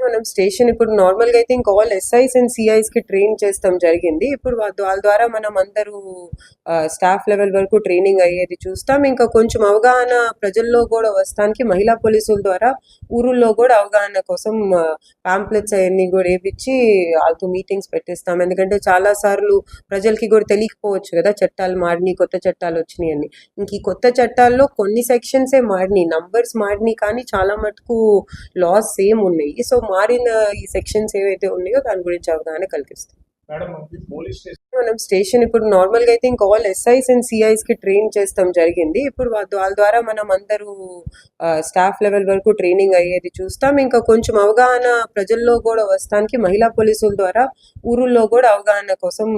మనం స్టేషన్ ఇప్పుడు నార్మల్గా అయితే ఇంకా ఆల్ ఎస్ఐస్ అండ్ సిఐస్ కి ట్రైన్ చేస్తాం జరిగింది. ఇప్పుడు వాళ్ళ ద్వారా మనం అందరూ స్టాఫ్ లెవెల్ వరకు ట్రైనింగ్ అయ్యేది చూస్తాం. ఇంకా కొంచెం అవగాహన ప్రజల్లో కూడా వస్తానికి మహిళా పోలీసుల ద్వారా ఊరుల్లో కూడా అవగాహన కోసం పాంప్లెట్స్ అవన్నీ కూడా వేపించి వాళ్ళతో మీటింగ్స్ పెట్టిస్తాం. ఎందుకంటే చాలా సార్లు ప్రజలకి కూడా తెలియకపోవచ్చు కదా, చట్టాలు మారినాయి, కొత్త చట్టాలు వచ్చినాయి అని. ఇంక ఈ కొత్త చట్టాల్లో కొన్ని సెక్షన్సే మారినాయి, నంబర్స్ మారినాయి, కానీ చాలా మటుకు లాస్ సేమ్ ఉన్నాయి. సో మారిన ఈ సెక్షన్స్ ఏవైతే ఉన్నాయో దాని గురించి అవగాహన కల్పిస్తాం. మనం స్టేషన్ ఇప్పుడు నార్మల్గా అయితే ఇంకా ఆల్ ఎస్ఐస్ అండ్ సిఐస్ కి ట్రైన్ చేస్తాం జరిగింది. ఇప్పుడు వాళ్ళ ద్వారా మనం అందరూ స్టాఫ్ లెవెల్ వరకు ట్రైనింగ్ అయ్యేది చూస్తాం. ఇంకా కొంచెం అవగాహన ప్రజల్లో కూడా వస్తానికి మహిళా పోలీసుల ద్వారా ఊరుల్లో కూడా అవగాహన కోసం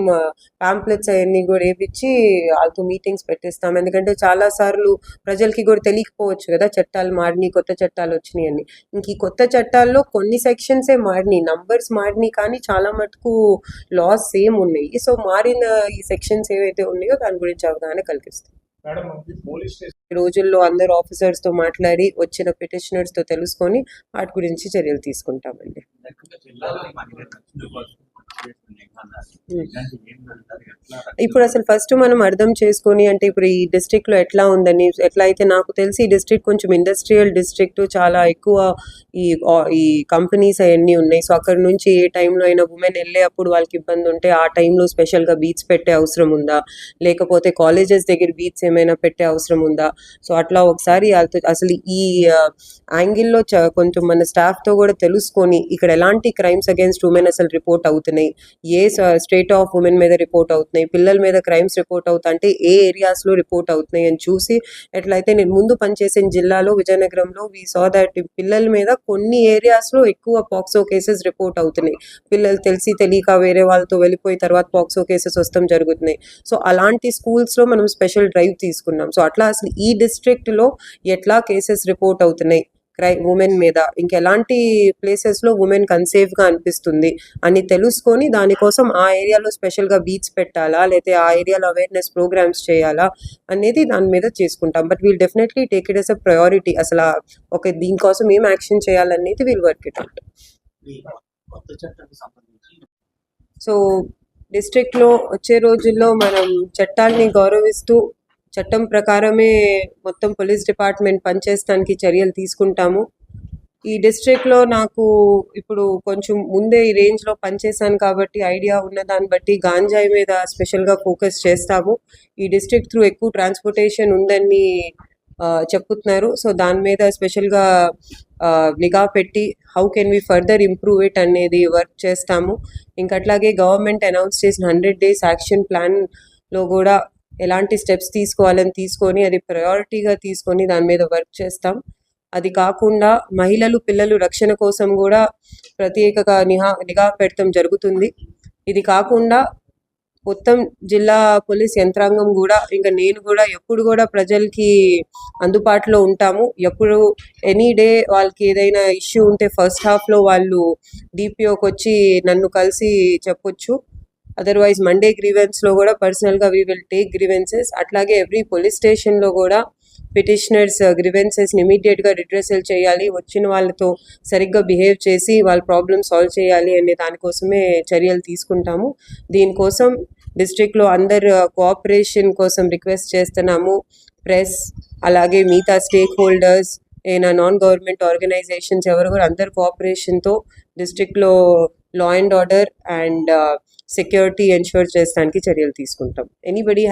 పాంప్లెట్స్ అవన్నీ కూడా వేపించి వాళ్ళతో మీటింగ్స్ పెట్టిస్తాం. ఎందుకంటే చాలా సార్లు ప్రజలకి కూడా తెలియకపోవచ్చు కదా, చట్టాలు మారినాయి, కొత్త చట్టాలు వచ్చినాయి అని. ఇంక ఈ కొత్త చట్టాల్లో కొన్ని సెక్షన్సే మారినాయి, నంబర్స్ మారినాయి, కానీ చాలా మటుకు లాస్ సేమ్ ఉన్నాయి. సో మారిన ఈ సెక్షన్స్ ఏవైతే ఉన్నాయో దాని గురించి అవగాహన కల్పిస్తాం. ఈ రోజుల్లో అందరు ఆఫీసర్స్ తో మాట్లాడి వచ్చిన పిటిషనర్స్ తో తెలుసుకొని వాటి గురించి చర్యలు తీసుకుంటామండి. ఇప్పుడు అసలు ఫస్ట్ మనం అర్థం చేసుకొని, అంటే ఇప్పుడు ఈ డిస్ట్రిక్ట్ లో ఎట్లా ఉందని, ఎట్లా అయితే నాకు తెలిసి ఈ డిస్ట్రిక్ట్ కొంచెం ఇండస్ట్రియల్ డిస్ట్రిక్ట్, చాలా ఎక్కువ ఈ కంపెనీస్ అవన్నీ ఉన్నాయి. సో అక్కడ నుంచి ఏ టైంలో అయినా ఉమెన్ వెళ్ళే అప్పుడు వాళ్ళకి ఇబ్బంది ఉంటే ఆ టైంలో స్పెషల్గా బీచ్ పెట్టే అవసరం ఉందా, లేకపోతే కాలేజెస్ దగ్గర బీచ్ ఏమైనా పెట్టే అవసరం ఉందా? సో అట్లా ఒకసారి అసలు ఈ యాంగిల్లో కొంచెం మన స్టాఫ్తో కూడా తెలుసుకొని ఇక్కడ ఎలాంటి క్రైమ్స్ అగేన్స్ట్ ఉమెన్ అసలు రిపోర్ట్ అవుతున్నాయి, ఏ స్టేట్ ఆఫ్ ఉమెన్ మీద రిపోర్ట్ అవుతున్నాయి, పిల్లల మీద క్రైమ్స్ రిపోర్ట్ అవుతా అంటే ఏ ఏరియాస్లో రిపోర్ట్ అవుతున్నాయి అని చూసి, ఎట్లయితే నేను ముందు పనిచేసిన జిల్లాలో విజయనగరంలో వి సా దట్ పిల్లల మీద కొన్ని ఏరియాస్లో ఎక్కువ పాక్సో కేసెస్ రిపోర్ట్ అవుతున్నాయి. పిల్లలు తెలిసి తెలియక వేరే వాళ్ళతో వెళ్ళిపోయి తర్వాత పాక్సో కేసెస్ వస్తాం జరుగుతున్నాయి. సో అలాంటి స్కూల్స్లో మనం స్పెషల్ డ్రైవ్ తీసుకున్నాం. సో అట్లా అసలు ఈ డిస్ట్రిక్ట్లో ఎట్లా కేసెస్ రిపోర్ట్ అవుతున్నాయి ఉమెన్ మీద, ఇంకెలాంటి ప్లేసెస్లో ఉమెన్కి అన్సేఫ్గా అనిపిస్తుంది అని తెలుసుకొని దానికోసం ఆ ఏరియాలో స్పెషల్గా బీచ్ పెట్టాలా, లేకపోతే ఆ ఏరియాలో అవేర్నెస్ ప్రోగ్రామ్స్ చేయాలా అనేది దాని మీద చేసుకుంటాం. But we'll definitely take it yes a priority. అసలు దీనికోసం ఏం యాక్షన్ చేయాలనేది wheel work it out. So డిస్ట్రిక్ట్లో వచ్చే రోజుల్లో మనం చట్టాల్ని గౌరవిస్తూ చట్టం ప్రకారమే మొత్తం పోలీస్ డిపార్ట్మెంట్ పనిచేయడానికి చర్యలు తీసుకుంటాము. ఈ డిస్ట్రిక్ట్లో నాకు ఇప్పుడు కొంచెం ముందే ఈ రేంజ్లో పనిచేశాను కాబట్టి ఐడియా ఉన్న దాన్ని బట్టి గాంజాయి మీద స్పెషల్గా ఫోకస్ చేస్తాము. ఈ డిస్ట్రిక్ట్ త్రూ ఎక్కువ ట్రాన్స్పోర్టేషన్ ఉందని చెప్తున్నారు. సో దాని మీద స్పెషల్గా నిఘా పెట్టి how can we further improve it అనేది వర్క్ చేస్తాము. ఇంకట్లాగే గవర్నమెంట్ అనౌన్స్ చేసిన 100 days యాక్షన్ ప్లాన్లో కూడా ఎలాంటి స్టెప్స్ తీసుకోవాలని తీసుకొని అది ప్రయారిటీగా తీసుకొని దాని మీద వర్క్ చేస్తాం. అది కాకుండా మహిళలు పిల్లలు రక్షణ కోసం కూడా ప్రత్యేకగా నిఘా పెడతాం జరుగుతుంది. ఇది కాకుండా మొత్తం జిల్లా పోలీస్ యంత్రాంగం కూడా, ఇంకా నేను కూడా ఎప్పుడు కూడా ప్రజలకి అందుబాటులో ఉంటాము. ఎప్పుడు ఎనీ డే వాళ్ళకి ఏదైనా ఇష్యూ ఉంటే ఫస్ట్ హాఫ్లో వాళ్ళు డిపిఓకి వచ్చి నన్ను కలిసి చెప్పొచ్చు. అదర్వైజ్ మండే గ్రీవెన్స్లో కూడా పర్సనల్గా వీ విల్ టేక్ గ్రీవెన్సెస్. అట్లాగే ఎవ్రీ పోలీస్ స్టేషన్లో కూడా పిటిషనర్స్ గ్రీవెన్సెస్ని ఇమీడియట్గా రిడ్రెసల్ చేయాలి, వచ్చిన వాళ్ళతో సరిగ్గా బిహేవ్ చేసి వాళ్ళ ప్రాబ్లమ్ సాల్వ్ చేయాలి అనే దానికోసమే చర్యలు తీసుకుంటాము. దీనికోసం డిస్ట్రిక్ట్లో అందరు కోఆపరేషన్ కోసం రిక్వెస్ట్ చేస్తున్నాము. ప్రెస్ అలాగే మిగతా స్టేక్ హోల్డర్స్, ఏమైనా నాన్ గవర్నమెంట్ ఆర్గనైజేషన్స్ ఎవరు కూడా అందరు కోఆపరేషన్తో డిస్ట్రిక్ట్లో law and order and security ensure చేయడానికి చర్యలు తీసుకుంటాం. ఎనీబడి